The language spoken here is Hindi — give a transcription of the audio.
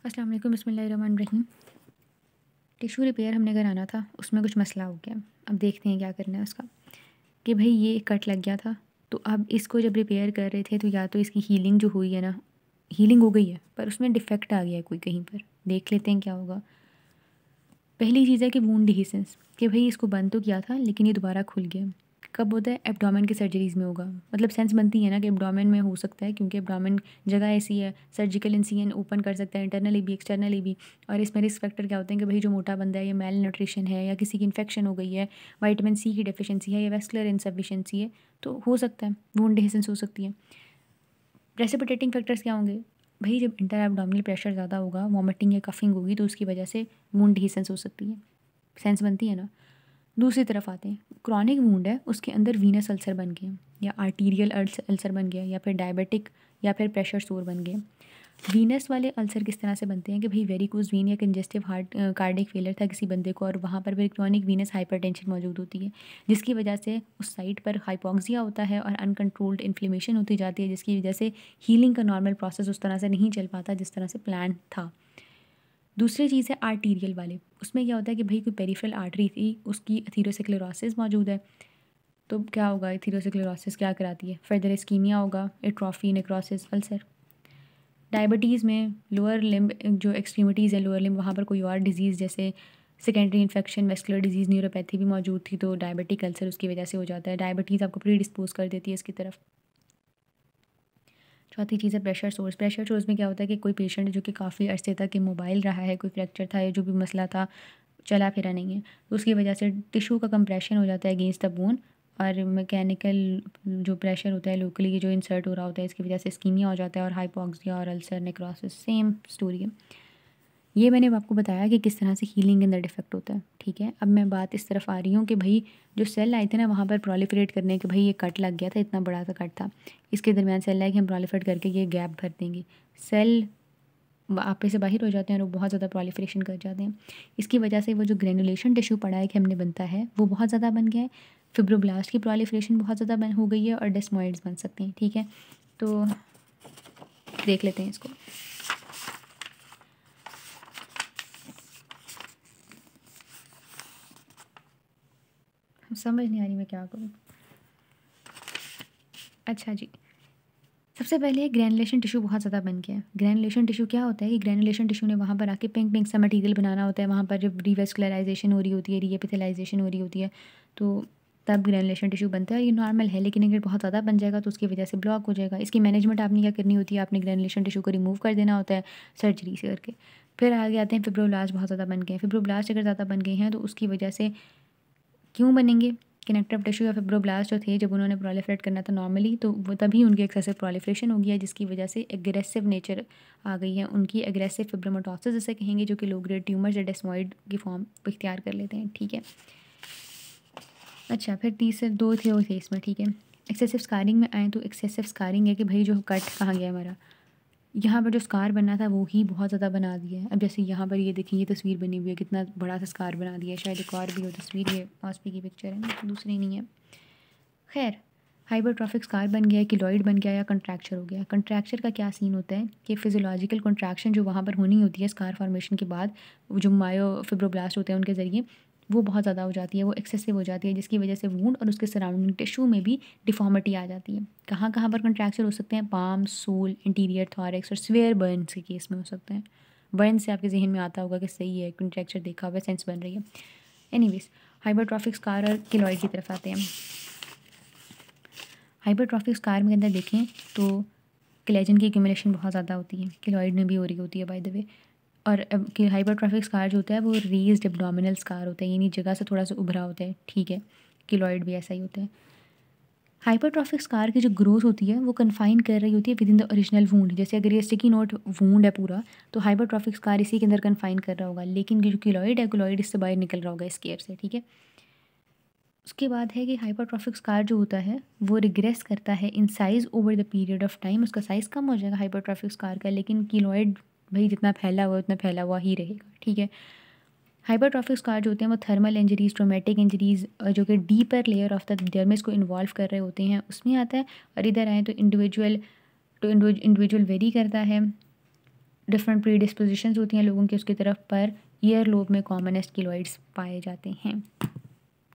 अस्सलाम वालेकुम, बिस्मिल्लाहिर्रहमानिर्रहीम। टिशू रिपेयर हमने कराना था, उसमें कुछ मसला हो गया। अब देखते हैं क्या करना है उसका। कि भाई ये कट लग गया था, तो अब इसको जब रिपेयर कर रहे थे तो या तो इसकी हीलिंग जो हुई है ना, हीलिंग हो गई है पर उसमें डिफेक्ट आ गया है कोई कहीं पर। देख लेते हैं क्या होगा। पहली चीज़ है कि वूंड डिहीसेंस, कि भाई इसको बंद तो किया था लेकिन ये दोबारा खुल गया। कब होता है? एब्डोमेन की सर्जरीज़ में होगा। मतलब सेंस बनती है ना कि एब्डोमेन में हो सकता है, क्योंकि एब्डोमेन जगह ऐसी है, सर्जिकल इंसिजन ओपन कर सकता है इंटरनली भी एक्सटर्नली भी। और इसमें रिस्क फैक्टर क्या होते हैं कि भाई जो मोटा बंदा है, या मेल न्यूट्रिशन है, या किसी की इन्फेक्शन हो गई है, विटामिन सी की डेफिशिएंसी है, या वेस्कुलर इनसफिशिएंसी है, तो हो सकता है वूंड डिहीसेंस हो सकती है। प्रेसिपिटेटिंग फैक्टर्स क्या होंगे? भाई जब इंटर एब्डोमिनल प्रेशर ज़्यादा होगा, वॉमिटिंग या कफिंग होगी, तो उसकी वजह से वूंड डिहीसेंस हो सकती है। सेंस बनती है ना। दूसरी तरफ आते हैं, क्रॉनिक वूंड है, उसके अंदर वीनस अल्सर बन गए, या आर्टीरियल अल्सर बन गया, या फिर डायबिटिक, या फिर प्रेशर सोर बन गए। वीनस वाले अल्सर किस तरह से बनते हैं कि भाई वेरिकोज वीन या कंजेस्टिव हार्ट कार्डिक फेलियर था किसी बंदे को, और वहाँ पर फिर क्रॉनिक वीनस हाइपरटेंशन मौजूद होती है, जिसकी वजह से उस साइट पर हाइपोक्सिया होता है और अनकंट्रोल्ड इन्फ्लेमेशन होती जाती है, जिसकी वजह से हीलिंग का नॉर्मल प्रोसेस उस तरह से नहीं चल पाता जिस तरह से प्लान था। दूसरी चीज़ है आर्टीरियल वाले, उसमें क्या होता है कि भाई कोई पेरिफेरल आर्टरी थी, उसकी एथीरोस्क्लेरोसिस मौजूद है। तो क्या होगा? एथीरोस्क्लेरोसिस क्या कराती है? फर्दर इस्कीमिया होगा, एट्रोफी, नेक्रोसिस, अल्सर। डायबिटीज़ में लोअर लिम्ब जो एक्सट्रीमिटीज़ है, लोअर लिम्ब, वहाँ पर कोई और डिजीज़ जैसे secondary infection, vascular disease, neuropathy भी मौजूद थी, तो डायबिटिक अल्सर उसकी वजह से हो जाता है। डायबिटीज़ आपको प्री डिस्पोज कर देती है इसकी तरफ। चौथी चीज़ है प्रेशर सोर्स। प्रेशर सोर्स में क्या होता है कि कोई पेशेंट जो कि काफ़ी अरसे तक इमोबाइल रहा है, कोई फ्रैक्चर था या जो भी मसला था, चला फिरा नहीं है, तो उसकी वजह से टिश्यू का कंप्रेशन हो जाता है अगेंस्ट द बोन, और मैकेनिकल जो प्रेशर होता है लोकली जो इंसर्ट हो रहा होता है, इसकी वजह से स्कीमिया हो जाता है, और हाइपोक्सिया और अल्सर, नेक्रोसिस, सेम स्टोरी है। ये मैंने आपको बताया कि किस तरह से हीलिंग के अंदर डिफेक्ट होता है, ठीक है। अब मैं बात इस तरफ आ रही हूँ कि भाई जो सेल आए थे ना वहाँ पर प्रोलिफरेट करने के, भाई ये कट लग गया था, इतना बड़ा सा कट था, इसके दरमियान सेल आए कि हम प्रोलिफरेट करके ये गैप भर देंगे। सेल आपे से बाहर हो जाते हैं और वो बहुत ज़्यादा प्रोलिफरेशन कर जाते हैं। इसकी वजह से वो जो ग्रेनुलेशन टिश्यू पड़ा है कि हमने बनता है, वो बहुत ज़्यादा बन गया है। फिब्रोब्लास्ट की प्रोलिफरेशन बहुत ज़्यादा हो गई है, और डेस्मोइड्स बन सकते हैं, ठीक है। तो देख लेते हैं इसको। समझ नहीं आ रही मैं क्या करूँ। अच्छा जी, सबसे पहले ग्रैनुलेशन टिश्यू बहुत ज़्यादा बन गया है। ग्रैनुलेशन टिश्यू क्या होता है कि ग्रैनुलेशन टिश्यू ने वहाँ पर आके पिंक पिंक सा मटेरियल बनाना होता है, वहाँ पर जब रिवेस्कुलराइजेशन हो रही होती है, रीएपिथेलाइजेशन हो रही होती है, तो तब ग्रैनुलेशन टिश्यू बनता है। ये नॉर्मल है, लेकिन अगर बहुत ज़्यादा बन जाएगा तो उसकी वजह से ब्लॉक हो जाएगा। इसकी मैनेजमेंट आपने क्या करनी होती है? आपने ग्रैनुलेशन टिश्यू को रिमूव कर देना होता है सर्जरी से करके। फिर आगे आते हैं फिब्रोब्लास्ट बहुत ज़्यादा बन गए हैं। फिब्रोब्लास्ट अगर ज़्यादा बन गए हैं तो उसकी वजह से क्यों बनेंगे? कनेक्टिव टिश्यू या फिब्रोब्लास्ट जो थे, जब उन्होंने प्रोलिफरेट करना था नॉर्मली, तो वो तभी उनकी एक्सेसिव प्रोलिफरेशन हो गई है, जिसकी वजह से एग्रेसिव नेचर आ गई है उनकी, एग्रेसिव फिब्रोमेटोसिस जिसे कहेंगे, जो कि लो ग्रेड ट्यूमर्स या डेस्मोइड की फॉर्म इख्तियार कर लेते हैं, ठीक है। अच्छा, फिर तीसरे दो थे इसमें, ठीक है। एक्सेसिव स्कारिंग में आए तो एक्सेसिव स्कारिंग है कि भाई जो कट कहाँ गया हमारा, यहाँ पर जो स्कार बनना था वो ही बहुत ज़्यादा बना दिया है। अब जैसे यहाँ पर ये देखिए, ये तस्वीर बनी हुई है, कितना बड़ा सा स्कार बना दिया है। शायद एक और भी हो तस्वीर, ये हॉस्पी की पिक्चर है, दूसरी नहीं है। खैर, हाइपरट्रॉफिक स्कार बन गया है, किलॉइड बन गया, या कंट्रैक्चर हो गया। कंट्रैक्चर का क्या सीन होता है कि फिजियोलॉजिकल कंट्रैक्शन जो वहाँ पर होनी होती है स्कार फॉर्मेशन के बाद, वो जो मायोफिब्रोब्लास्ट होते हैं उनके ज़रिए, वो बहुत ज़्यादा हो जाती है, वो एक्सेसिव हो जाती है, जिसकी वजह से वूंड और उसके सराउंडिंग टिश्यू में भी डिफॉर्मिटी आ जाती है। कहाँ कहाँ पर कंट्रैक्चर हो सकते हैं? पाम, सोल, इंटीरियर थॉरेक्स और स्वेयर बर्न्स के केस में हो सकते हैं। बर्न से आपके जहन में आता होगा कि सही है, कंट्रैक्चर देखा हुआ, सेंस बन रही है। एनीवेज, हाइपरट्रॉफिक स्कार और किलॉइड की तरफ आते हैं। हाइपरट्रॉफिक स्कार में अंदर देखें तो कोलेजन की एक्यूमुलेशन बहुत ज़्यादा होती है, किलॉइड में भी हो रही होती है बाय द वे। और अब कि हाइपरट्रॉफिक स्कार जो होता है वो रेज्ड एब्डोमिनल स्कार होता है, यानी जगह से थोड़ा सा उभरा होता है, ठीक है। किलॉइड भी ऐसा ही होता है। हाइपरट्रॉफिक स्कार की जो ग्रोथ होती है वो कन्फाइन कर रही होती है with in the original wound. जैसे अगर ये स्टिकी नोट वूंड है पूरा, तो हाइपरट्रॉफिक स्कार इसी के अंदर कन्फाइन कर रहा होगा, लेकिन जो किलॉइड है, किलॉइड इससे बाहर निकल रहा होगा इस केयर से, ठीक है। उसके बाद है कि हाइपरट्रॉफिक स्कार जो होता है वो रिग्रेस करता है in size over the period of time. उसका साइज़ कम हो जाएगा हाइपरट्रॉफिक स्कार का, लेकिन कीलॉइड भाई जितना फैला हुआ उतना फैला हुआ ही रहेगा, ठीक है। हाइपरट्रॉफिक स्कार जो होते हैं वो थर्मल इंजरीज, ट्रोमेटिक इंजरीज, जो कि deeper layer of the dermis को इन्वॉल्व कर रहे होते हैं, उसमें आता है। और इधर आए तो इंडिविजुअल वेरी करता है। डिफरेंट प्री डिस्पोजिशंस होती हैं लोगों की उसकी तरफ, पर ईयर लोब में कॉमनेस्ट कीलॉइड्स पाए जाते हैं।